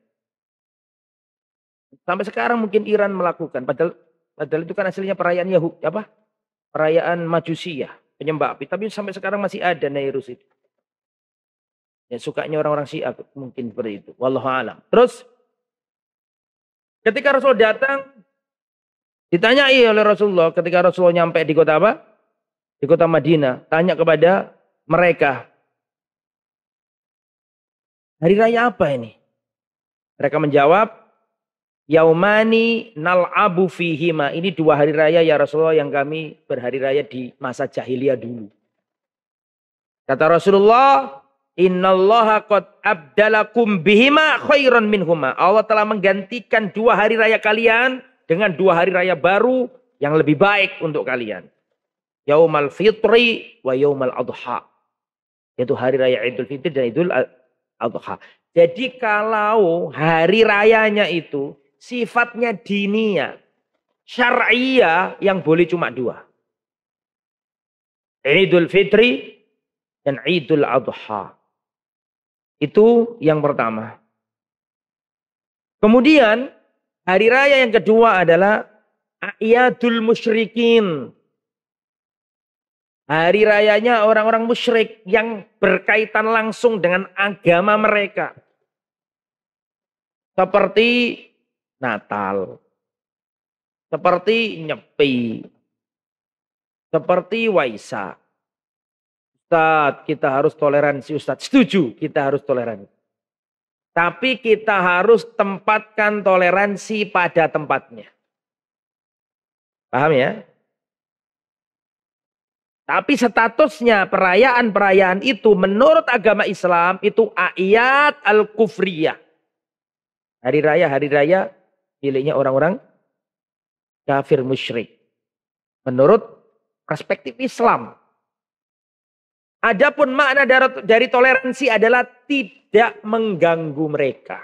Sampai sekarang mungkin Iran melakukan. Padahal itu kan aslinya perayaan Yahudi. Perayaan Majusiyah. Penyembah api. Tapi sampai sekarang masih ada Nairuz itu. Ya sukanya orang-orang Syiah mungkin seperti itu. Wallahu a'lam. Terus ketika Rasul datang ditanyai oleh Rasulullah ketika Rasulullah nyampe di kota apa? Di kota Madinah. Tanya kepada mereka. Hari raya apa ini? Mereka menjawab, Yaumani nal'abu fihima. Ini 2 hari raya ya Rasulullah yang kami berhari raya di masa jahiliyah dulu. Kata Rasulullah, Innallaha qad abdalakum bihima khairan minhuma. Allah telah menggantikan 2 hari raya kalian dengan 2 hari raya baru yang lebih baik untuk kalian. Yaumal fitri wa yaumal adha. Yaitu hari raya Idul Fitri dan Idul Adha. Jadi kalau hari rayanya itu sifatnya diniyah, syar'iyah yang boleh cuma 2. Idul Fitri dan Idul Adha. Itu yang pertama. Kemudian hari raya yang kedua adalah A'yadul Musyrikin. Hari rayanya orang-orang musyrik yang berkaitan langsung dengan agama mereka. Seperti Natal. Seperti Nyepi. Seperti Waisak. Ustadz, kita harus toleransi. Ustadz, setuju kita harus toleransi. Tapi kita harus tempatkan toleransi pada tempatnya. Paham ya? Tapi statusnya perayaan-perayaan itu menurut agama Islam itu a'yad al-kufriyah. Hari raya miliknya orang-orang kafir musyrik. Menurut perspektif Islam. Adapun makna dari toleransi adalah tidak mengganggu mereka.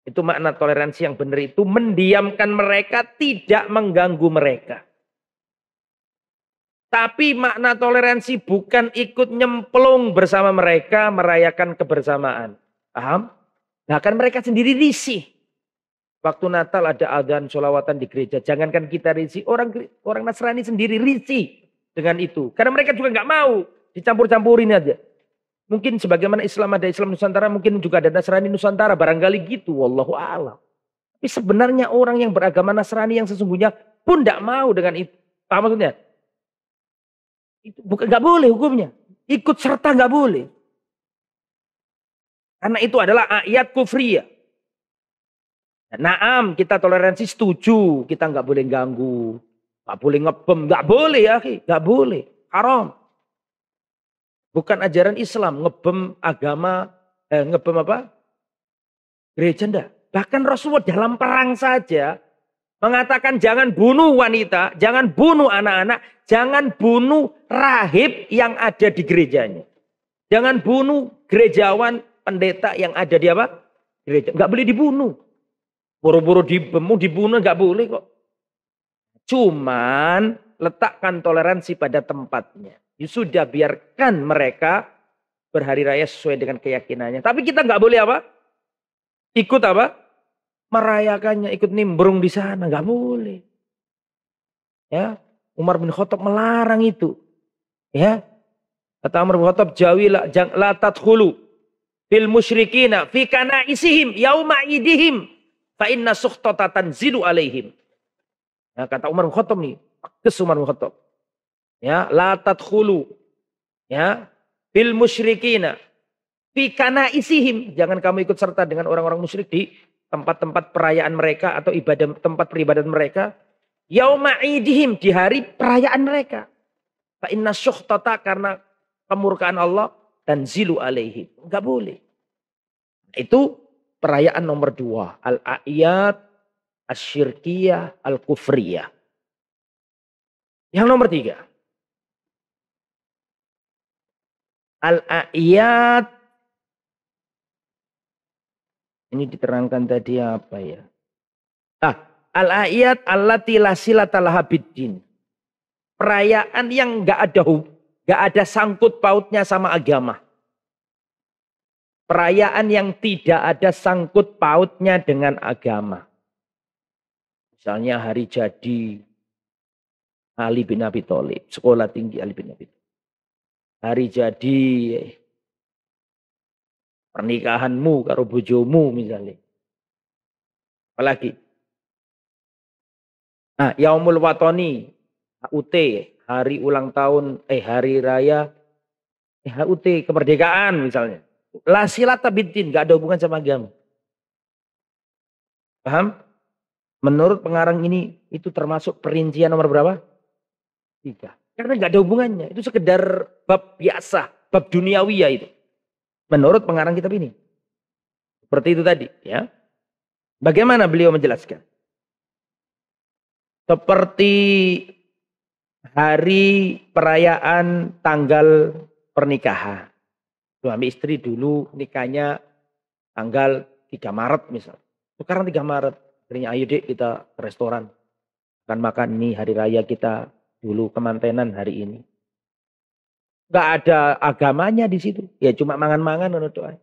Itu makna toleransi yang benar itu mendiamkan mereka, tidak mengganggu mereka. Tapi makna toleransi bukan ikut nyemplung bersama mereka merayakan kebersamaan. Paham? Bahkan mereka sendiri risih. Waktu Natal ada adzan sholawatan di gereja. Jangankan kita risih, orang Nasrani sendiri risih dengan itu. Karena mereka juga nggak mau dicampur-campurin aja. Mungkin sebagaimana Islam ada Islam Nusantara, mungkin juga ada Nasrani Nusantara. Barangkali gitu, wallahu a'lam. Tapi sebenarnya orang yang beragama Nasrani yang sesungguhnya pun nggak mau dengan itu. Paham maksudnya? Itu bukan nggak boleh hukumnya. Ikut serta nggak boleh. Karena itu adalah ayat kufriyah. Naam, kita toleransi setuju, kita nggak boleh ganggu, nggak boleh ngebom, nggak boleh ya, nggak boleh, haram. Bukan ajaran Islam ngebom agama, ngebom apa? Gereja enggak. Bahkan Rasulullah dalam perang saja mengatakan jangan bunuh wanita, jangan bunuh anak-anak, jangan bunuh rahib yang ada di gerejanya. Jangan bunuh gerejawan, pendeta yang ada di apa? Gereja. Nggak boleh dibunuh. Buru-buru dibunuh nggak boleh kok. Cuman letakkan toleransi pada tempatnya. Ya sudah biarkan mereka berhari raya sesuai dengan keyakinannya. Tapi kita nggak boleh apa? Ikut apa? Merayakannya, ikut nimbrung di sana. Nggak boleh. Ya, Umar bin Khattab melarang itu. Ya, kata Umar bin Khattab, jawilah la tadkhulu fil musyrikina fi kanaisihim yauma idihim fa inna sukhtata tanzilu alaihim. Ya, kata Umar bin Khattab nih, tegas Umar bin Khattab. Ya, la tadkhulu ya fil musyrikina fi kanaisihim. Jangan kamu ikut serta dengan orang-orang musyrik di tempat-tempat perayaan mereka atau ibadah tempat peribadatan mereka. Yauma idihim, di hari perayaan mereka. Fa inna sukhtata, karena kemurkaan Allah, tanzilu alaihim. Enggak boleh. Itu perayaan nomor 2. Al-a'yad, asyirkiyah, al-kufriyah. Yang nomor 3. Al-a'yad. Ini diterangkan tadi apa ya? Al-a'yad allati la silata laha biddin. Perayaan yang nggak ada sangkut pautnya sama agama. Perayaan yang tidak ada sangkut pautnya dengan agama. Misalnya hari jadi Ali bin Abi Thalib, sekolah tinggi Ali bin Abi Thalib. Hari jadi pernikahanmu karo bojomu misalnya. Apalagi? Nah, Yaumul Watani, HUT, hari ulang tahun, hari raya, HUT, kemerdekaan misalnya. La silata biddin, gak ada hubungan sama agama. Paham? Menurut pengarang ini, itu termasuk perincian nomor berapa? 3. Karena gak ada hubungannya, itu sekedar bab biasa, bab duniawi ya itu. Menurut pengarang kitab ini. Seperti itu tadi, ya. Bagaimana beliau menjelaskan? Seperti hari perayaan tanggal pernikahan. Suami istri dulu nikahnya tanggal 3 Maret misal. Sekarang 3 Maret. Akhirnya ayo dek kita ke restoran. Makan nih hari raya kita dulu kemantenan hari ini. Gak ada agamanya di situ. Ya cuma mangan-mangan menurut doa.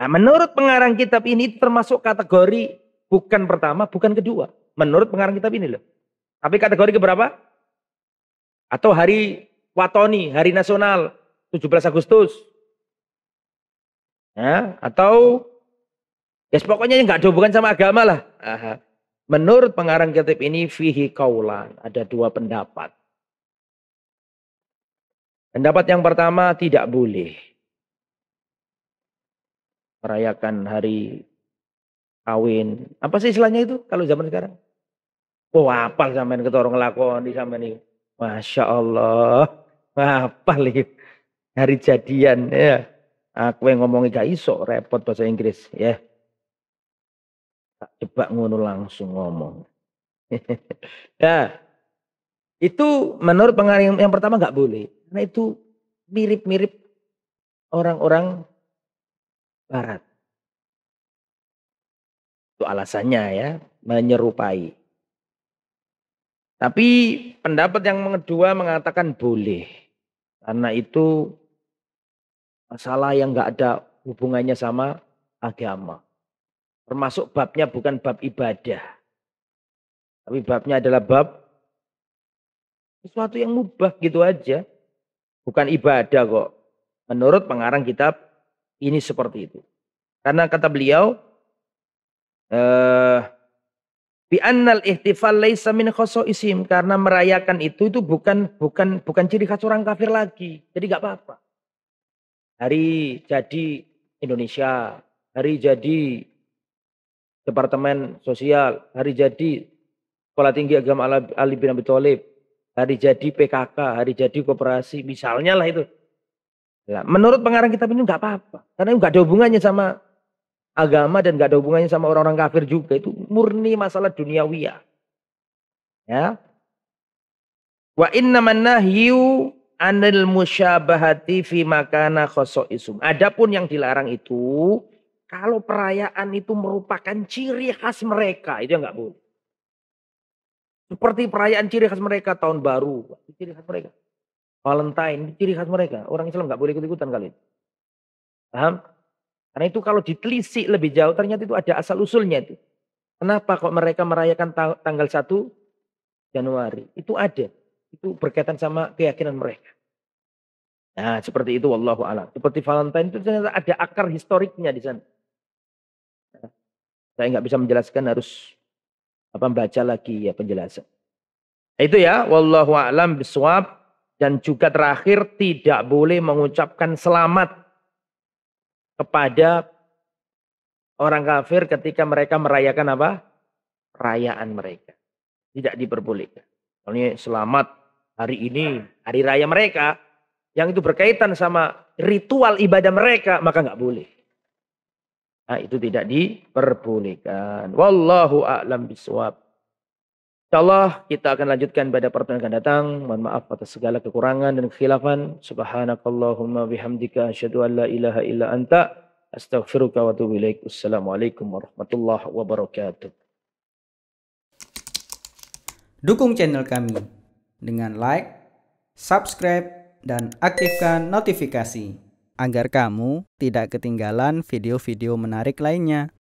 Nah, menurut pengarang kitab ini termasuk kategori bukan pertama, bukan kedua. Menurut pengarang kitab ini loh. Tapi kategori keberapa? Atau hari Watoni, hari nasional 17 Agustus. Ya, atau ya pokoknya nggak ada hubungan sama agama lah. Aha. Menurut pengarang kitab ini fihi kaulan, ada 2 pendapat. Pendapat yang pertama tidak boleh merayakan hari kawin. Apa sih istilahnya itu kalau zaman sekarang? Oh, apal sampean ketorong nglakoni sampean iki. Masya Allah. Apal iki. Hari jadian ya. Aku yang ngomongin gak iso, repot bahasa Inggris ya. Tak coba ngono langsung ngomong. Nah, itu menurut pengarang yang pertama nggak boleh. Karena itu mirip-mirip orang-orang barat. Itu alasannya ya, menyerupai. Tapi pendapat yang kedua mengatakan boleh. Karena itu masalah yang nggak ada hubungannya sama agama. Termasuk babnya bukan bab ibadah. Tapi babnya adalah bab sesuatu yang mubah gitu aja. Bukan ibadah kok. Menurut pengarang kitab ini seperti itu. Karena kata beliau, bi annal ihtifal laisa min khosaisim, karena merayakan itu bukan ciri khas orang kafir lagi. Jadi nggak apa-apa. Hari jadi Indonesia, hari jadi Departemen Sosial, hari jadi Sekolah Tinggi Agama Ali bin Abi Thalib, hari jadi PKK, hari jadi koperasi, misalnya lah itu. Nah, menurut pengarang kitab ini nggak apa-apa, karena nggak ada hubungannya sama agama dan nggak ada hubungannya sama orang-orang kafir juga. Itu murni masalah duniawiyah. Ya. Wa innaman nahyu anil musyabahati fi makana khosoisum. Adapun yang dilarang itu kalau perayaan itu merupakan ciri khas mereka, itu nggak boleh. Seperti perayaan ciri khas mereka tahun baru, ciri khas mereka. Valentine, ciri khas mereka. Orang Islam nggak boleh ikut-ikutan kali itu. Paham? Karena itu kalau ditelisik lebih jauh ternyata itu ada asal usulnya itu. Kenapa kok mereka merayakan tanggal 1 Januari? Itu ada. Itu berkaitan sama keyakinan mereka. Nah, seperti itu wallahu a'lam. Seperti Valentine itu ternyata ada akar historiknya di sana. Nah, saya nggak bisa menjelaskan, harus baca lagi ya penjelasan. Itu ya, wallahu a'lam bishawab. Dan juga terakhir tidak boleh mengucapkan selamat kepada orang kafir ketika mereka merayakan apa? Perayaan mereka. Tidak diperbolehkan. Soalnya selamat hari ini, hari raya mereka, yang itu berkaitan sama ritual ibadah mereka, maka nggak boleh. Nah, itu tidak diperbolehkan. Wallahu a'lam bishawab. Insyaallah kita akan lanjutkan pada pertemuan yang akan datang. Mohon maaf atas segala kekurangan dan kekhilafan. Subhanakallahumma bihamdika asyhadu an la ilaha illa anta astaghfiruka wa atubu ilaik. Wassalamualaikum warahmatullahi wabarakatuh. Dukung channel kami dengan like, subscribe, dan aktifkan notifikasi agar kamu tidak ketinggalan video-video menarik lainnya.